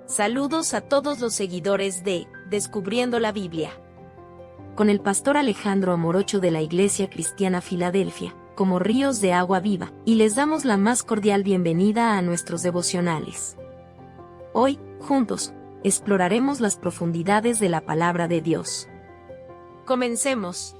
Saludos a todos los seguidores de Descubriendo la Biblia. Con el pastor Alejandro Amorocho de la Iglesia Cristiana Filadelfia, como ríos de agua viva, y les damos la más cordial bienvenida a nuestros devocionales. Hoy, juntos, exploraremos las profundidades de la palabra de Dios. Comencemos.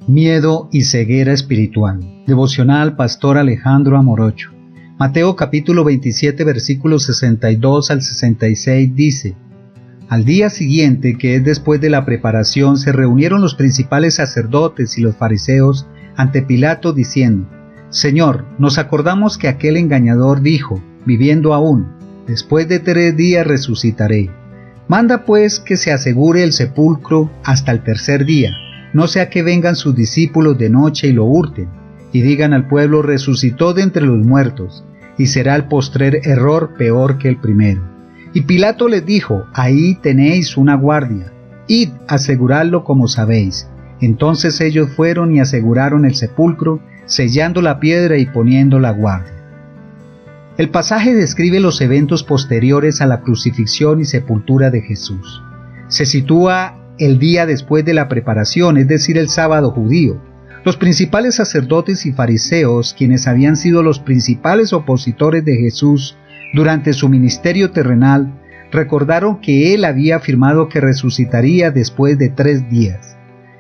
Miedo y ceguera espiritual. Devocional Pastor Alejandro Amorocho. Mateo capítulo 27 versículos 62 al 66 dice: Al día siguiente, que es después de la preparación, se reunieron los principales sacerdotes y los fariseos ante Pilato diciendo: Señor, nos acordamos que aquel engañador dijo, viviendo aún, después de 3 días resucitaré. Manda pues que se asegure el sepulcro hasta el tercer día, no sea que vengan sus discípulos de noche y lo hurten, y digan al pueblo: resucitó de entre los muertos, y será el postrer error peor que el primero. Y Pilato les dijo: ahí tenéis una guardia, id, aseguradlo como sabéis. Entonces ellos fueron y aseguraron el sepulcro, sellando la piedra y poniendo la guardia. El pasaje describe los eventos posteriores a la crucifixión y sepultura de Jesús. Se sitúa el día después de la preparación, es decir, el sábado judío. Los principales sacerdotes y fariseos, quienes habían sido los principales opositores de Jesús durante su ministerio terrenal, recordaron que él había afirmado que resucitaría después de 3 días.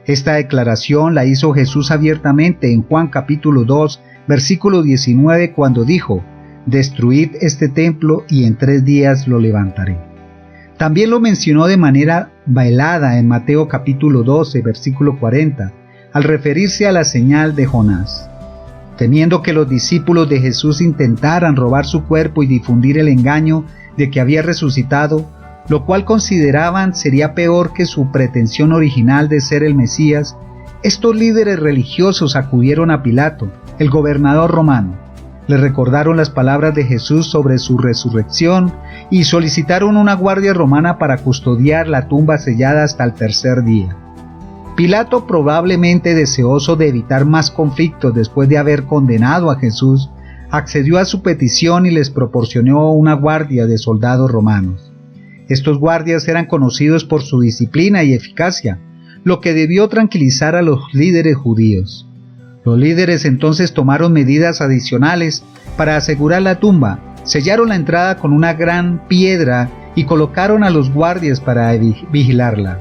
Esta declaración la hizo Jesús abiertamente en Juan capítulo 2, versículo 19, cuando dijo: destruid este templo y en 3 días lo levantaré. También lo mencionó de manera velada en Mateo capítulo 12, versículo 40, al referirse a la señal de Jonás. Temiendo que los discípulos de Jesús intentaran robar su cuerpo y difundir el engaño de que había resucitado, lo cual consideraban sería peor que su pretensión original de ser el Mesías, estos líderes religiosos acudieron a Pilato, el gobernador romano. Le recordaron las palabras de Jesús sobre su resurrección y solicitaron una guardia romana para custodiar la tumba sellada hasta el tercer día. Pilato, probablemente deseoso de evitar más conflictos después de haber condenado a Jesús, accedió a su petición y les proporcionó una guardia de soldados romanos. Estos guardias eran conocidos por su disciplina y eficacia, lo que debió tranquilizar a los líderes judíos. Los líderes entonces tomaron medidas adicionales para asegurar la tumba, sellaron la entrada con una gran piedra y colocaron a los guardias para vigilarla.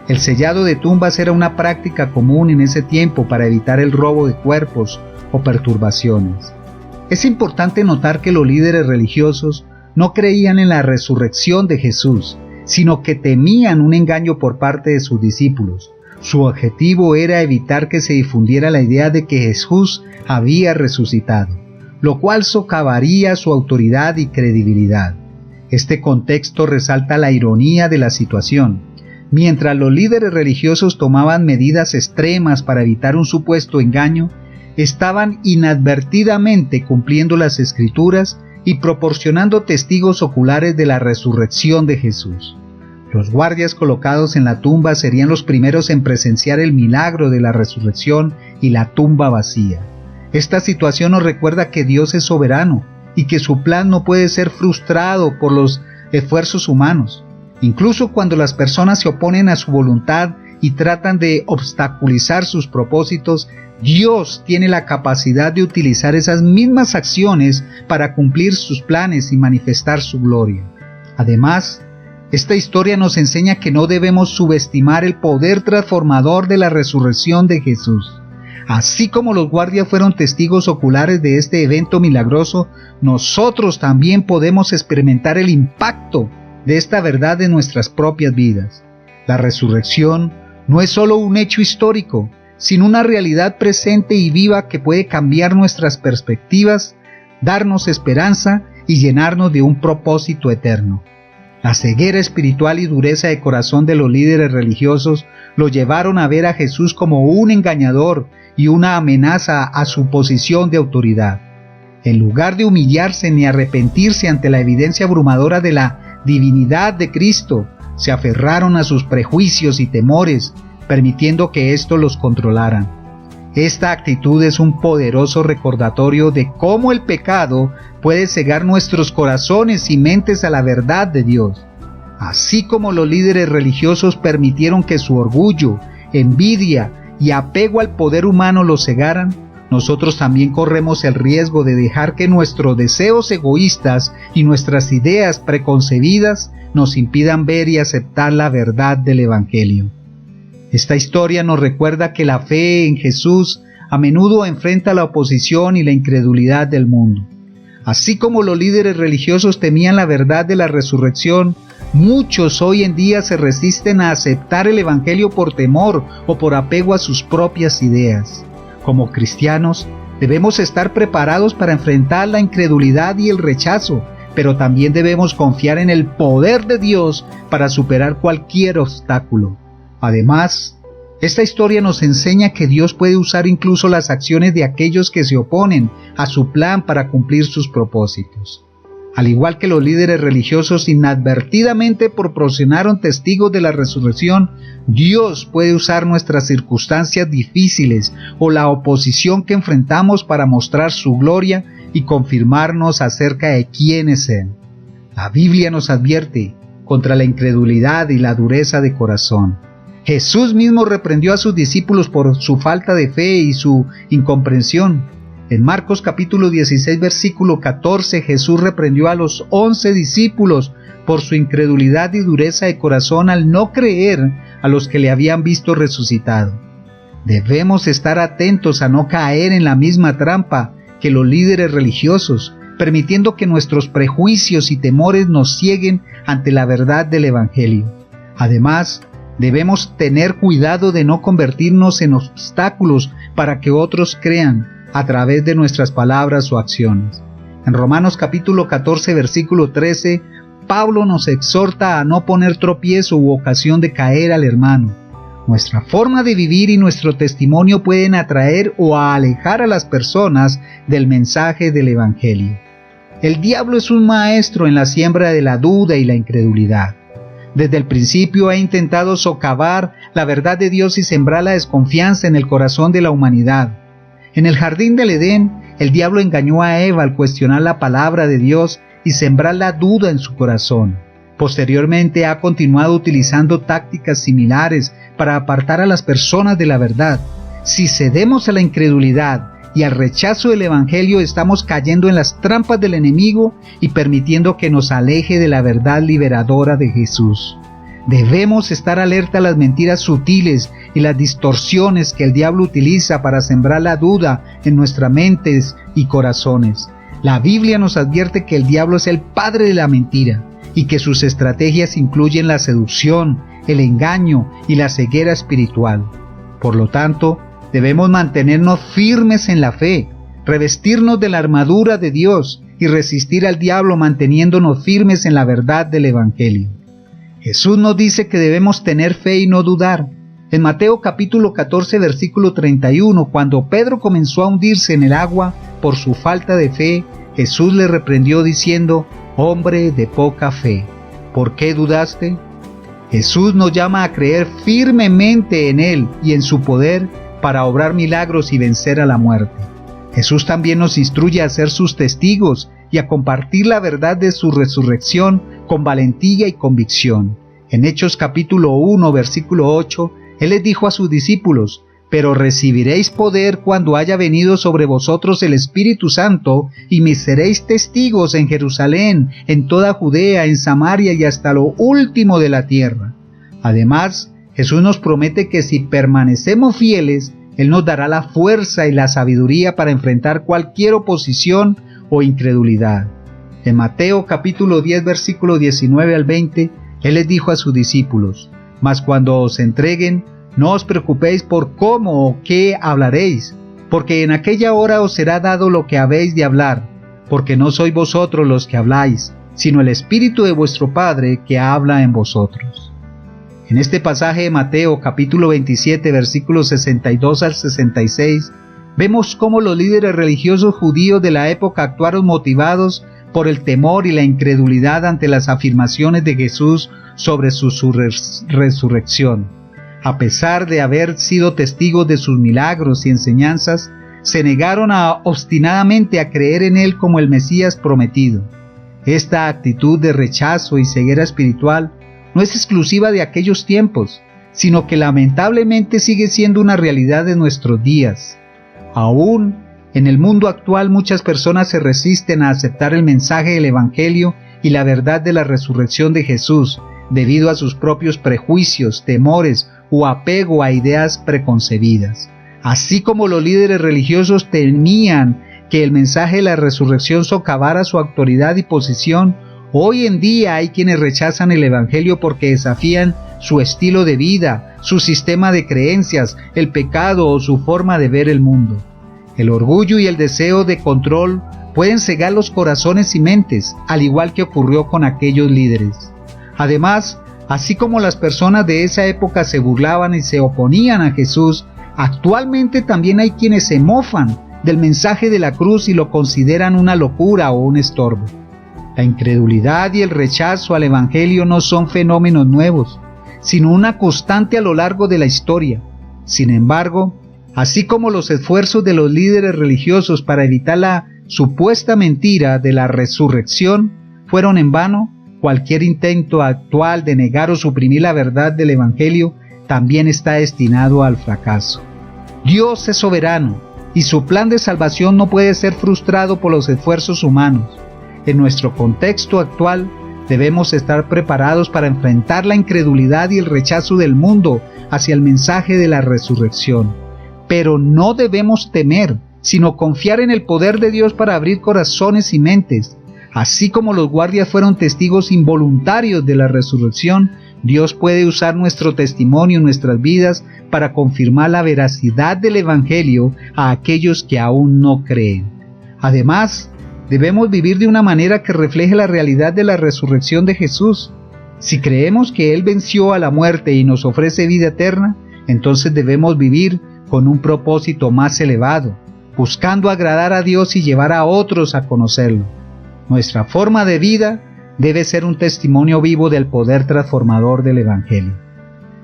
El sellado de tumbas era una práctica común en ese tiempo para evitar el robo de cuerpos o perturbaciones. Es importante notar que los líderes religiosos no creían en la resurrección de Jesús, sino que temían un engaño por parte de sus discípulos. Su objetivo era evitar que se difundiera la idea de que Jesús había resucitado, lo cual socavaría su autoridad y credibilidad. Este contexto resalta la ironía de la situación. Mientras los líderes religiosos tomaban medidas extremas para evitar un supuesto engaño, estaban inadvertidamente cumpliendo las Escrituras y proporcionando testigos oculares de la resurrección de Jesús. Los guardias colocados en la tumba serían los primeros en presenciar el milagro de la resurrección y la tumba vacía. Esta situación nos recuerda que Dios es soberano y que su plan no puede ser frustrado por los esfuerzos humanos. Incluso cuando las personas se oponen a su voluntad y tratan de obstaculizar sus propósitos, Dios tiene la capacidad de utilizar esas mismas acciones para cumplir sus planes y manifestar su gloria. Además, esta historia nos enseña que no debemos subestimar el poder transformador de la resurrección de Jesús. Así como los guardias fueron testigos oculares de este evento milagroso, nosotros también podemos experimentar el impacto de esta verdad en nuestras propias vidas. La resurrección no es solo un hecho histórico, sino una realidad presente y viva que puede cambiar nuestras perspectivas, darnos esperanza y llenarnos de un propósito eterno. La ceguera espiritual y dureza de corazón de los líderes religiosos lo llevaron a ver a Jesús como un engañador y una amenaza a su posición de autoridad. En lugar de humillarse ni arrepentirse ante la evidencia abrumadora de la divinidad de Cristo, se aferraron a sus prejuicios y temores, permitiendo que estos los controlaran. Esta actitud es un poderoso recordatorio de cómo el pecado puede cegar nuestros corazones y mentes a la verdad de Dios. Así como los líderes religiosos permitieron que su orgullo, envidia y apego al poder humano los cegaran, nosotros también corremos el riesgo de dejar que nuestros deseos egoístas y nuestras ideas preconcebidas nos impidan ver y aceptar la verdad del Evangelio. Esta historia nos recuerda que la fe en Jesús a menudo enfrenta la oposición y la incredulidad del mundo. Así como los líderes religiosos temían la verdad de la resurrección, muchos hoy en día se resisten a aceptar el Evangelio por temor o por apego a sus propias ideas. Como cristianos, debemos estar preparados para enfrentar la incredulidad y el rechazo, pero también debemos confiar en el poder de Dios para superar cualquier obstáculo. Además, esta historia nos enseña que Dios puede usar incluso las acciones de aquellos que se oponen a su plan para cumplir sus propósitos. Al igual que los líderes religiosos inadvertidamente proporcionaron testigos de la resurrección, Dios puede usar nuestras circunstancias difíciles o la oposición que enfrentamos para mostrar su gloria y confirmarnos acerca de quién es Él. La Biblia nos advierte contra la incredulidad y la dureza de corazón. Jesús mismo reprendió a sus discípulos por su falta de fe y su incomprensión. En Marcos capítulo 16 versículo 14, Jesús reprendió a los 11 discípulos por su incredulidad y dureza de corazón al no creer a los que le habían visto resucitado. Debemos estar atentos a no caer en la misma trampa que los líderes religiosos, permitiendo que nuestros prejuicios y temores nos cieguen ante la verdad del Evangelio. Además, debemos tener cuidado de no convertirnos en obstáculos para que otros crean a través de nuestras palabras o acciones. En Romanos capítulo 14 versículo 13, Pablo nos exhorta a no poner tropiezo u ocasión de caer al hermano. Nuestra forma de vivir y nuestro testimonio pueden atraer o alejar a las personas del mensaje del Evangelio. El diablo es un maestro en la siembra de la duda y la incredulidad. Desde el principio ha intentado socavar la verdad de Dios y sembrar la desconfianza en el corazón de la humanidad. En el jardín del Edén, el diablo engañó a Eva al cuestionar la palabra de Dios y sembrar la duda en su corazón. Posteriormente ha continuado utilizando tácticas similares para apartar a las personas de la verdad. Si cedemos a la incredulidad y al rechazo del Evangelio, estamos cayendo en las trampas del enemigo y permitiendo que nos aleje de la verdad liberadora de Jesús. Debemos estar alerta a las mentiras sutiles y las distorsiones que el diablo utiliza para sembrar la duda en nuestras mentes y corazones. La Biblia nos advierte que el diablo es el padre de la mentira y que sus estrategias incluyen la seducción, el engaño y la ceguera espiritual. Por lo tanto, debemos mantenernos firmes en la fe, revestirnos de la armadura de Dios y resistir al diablo manteniéndonos firmes en la verdad del Evangelio. Jesús nos dice que debemos tener fe y no dudar. En Mateo capítulo 14 versículo 31, cuando Pedro comenzó a hundirse en el agua por su falta de fe, Jesús le reprendió diciendo: «Hombre de poca fe, ¿por qué dudaste?». Jesús nos llama a creer firmemente en Él y en su poder para obrar milagros y vencer a la muerte. Jesús también nos instruye a ser sus testigos y a compartir la verdad de su resurrección con valentía y convicción. En Hechos capítulo 1 versículo 8, Él les dijo a sus discípulos: «Pero recibiréis poder cuando haya venido sobre vosotros el Espíritu Santo, y me seréis testigos en Jerusalén, en toda Judea, en Samaria y hasta lo último de la tierra». Además, Jesús nos promete que si permanecemos fieles, Él nos dará la fuerza y la sabiduría para enfrentar cualquier oposición o incredulidad. En Mateo capítulo 10 versículo 19 al 20, Él les dijo a sus discípulos: «Mas cuando os entreguen, no os preocupéis por cómo o qué hablaréis, porque en aquella hora os será dado lo que habéis de hablar, porque no sois vosotros los que habláis, sino el Espíritu de vuestro Padre que habla en vosotros». En este pasaje de Mateo capítulo 27 versículos 62 al 66, vemos cómo los líderes religiosos judíos de la época actuaron motivados por el temor y la incredulidad ante las afirmaciones de Jesús sobre su resurrección. a pesar de haber sido testigos de sus milagros y enseñanzas, se negaron obstinadamente a creer en él como el Mesías prometido. Esta actitud de rechazo y ceguera espiritual no es exclusiva de aquellos tiempos, sino que lamentablemente sigue siendo una realidad de nuestros días. Aún en el mundo actual muchas personas se resisten a aceptar el mensaje del Evangelio y la verdad de la resurrección de Jesús, debido a sus propios prejuicios, temores o apego a ideas preconcebidas. Así como los líderes religiosos temían que el mensaje de la resurrección socavara su autoridad y posición, hoy en día hay quienes rechazan el Evangelio porque desafían su estilo de vida, su sistema de creencias, el pecado o su forma de ver el mundo. El orgullo y el deseo de control pueden cegar los corazones y mentes, al igual que ocurrió con aquellos líderes. Además, así como las personas de esa época se burlaban y se oponían a Jesús, actualmente también hay quienes se mofan del mensaje de la cruz y lo consideran una locura o un estorbo. La incredulidad y el rechazo al Evangelio no son fenómenos nuevos, sino una constante a lo largo de la historia. Sin embargo, así como los esfuerzos de los líderes religiosos para evitar la supuesta mentira de la resurrección fueron en vano, cualquier intento actual de negar o suprimir la verdad del Evangelio también está destinado al fracaso. Dios es soberano y su plan de salvación no puede ser frustrado por los esfuerzos humanos. En nuestro contexto actual, debemos estar preparados para enfrentar la incredulidad y el rechazo del mundo hacia el mensaje de la resurrección. Pero no debemos temer, sino confiar en el poder de Dios para abrir corazones y mentes. Así como los guardias fueron testigos involuntarios de la resurrección, Dios puede usar nuestro testimonio en nuestras vidas para confirmar la veracidad del Evangelio a aquellos que aún no creen. Además, debemos vivir de una manera que refleje la realidad de la resurrección de Jesús. Si creemos que Él venció a la muerte y nos ofrece vida eterna, entonces debemos vivir con un propósito más elevado, buscando agradar a Dios y llevar a otros a conocerlo. Nuestra forma de vida debe ser un testimonio vivo del poder transformador del Evangelio.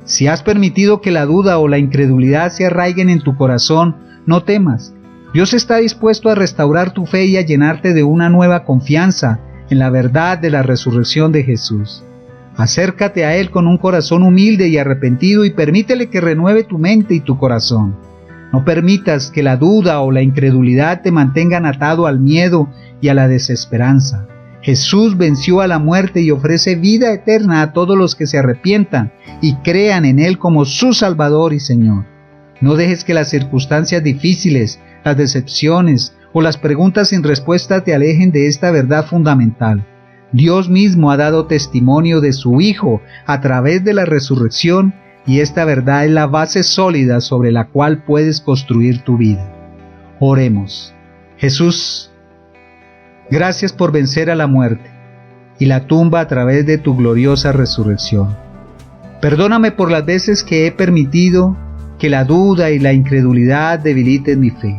Si has permitido que la duda o la incredulidad se arraiguen en tu corazón, no temas. Dios está dispuesto a restaurar tu fe y a llenarte de una nueva confianza en la verdad de la resurrección de Jesús. Acércate a Él con un corazón humilde y arrepentido y permítele que renueve tu mente y tu corazón. No permitas que la duda o la incredulidad te mantengan atado al miedo y a la desesperanza. Jesús venció a la muerte y ofrece vida eterna a todos los que se arrepientan y crean en Él como su Salvador y Señor. No dejes que las circunstancias difíciles, las decepciones o las preguntas sin respuesta te alejen de esta verdad fundamental. Dios mismo ha dado testimonio de su Hijo a través de la resurrección y esta verdad es la base sólida sobre la cual puedes construir tu vida. Oremos. Jesús, gracias por vencer a la muerte y la tumba a través de tu gloriosa resurrección. Perdóname por las veces que he permitido que la duda y la incredulidad debiliten mi fe.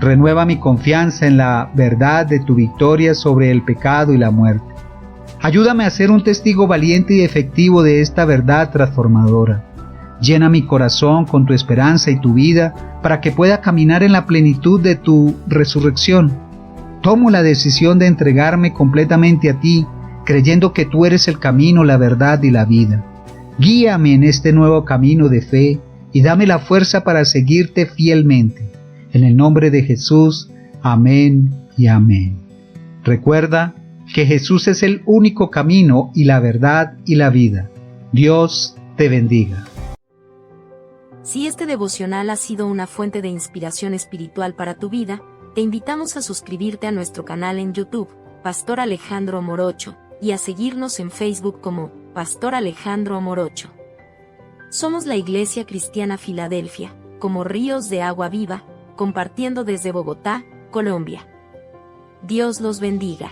Renueva mi confianza en la verdad de tu victoria sobre el pecado y la muerte. Ayúdame a ser un testigo valiente y efectivo de esta verdad transformadora. Llena mi corazón con tu esperanza y tu vida para que pueda caminar en la plenitud de tu resurrección. Tomo la decisión de entregarme completamente a ti, creyendo que tú eres el camino, la verdad y la vida. Guíame en este nuevo camino de fe y dame la fuerza para seguirte fielmente. En el nombre de Jesús, amén y amén. Recuerda que Jesús es el único camino y la verdad y la vida. Dios te bendiga. Si este devocional ha sido una fuente de inspiración espiritual para tu vida, te invitamos a suscribirte a nuestro canal en YouTube, Pastor Alejandro Morocho, y a seguirnos en Facebook como Pastor Alejandro Morocho. Somos la Iglesia Cristiana Filadelfia, como ríos de agua viva, compartiendo desde Bogotá, Colombia. Dios los bendiga.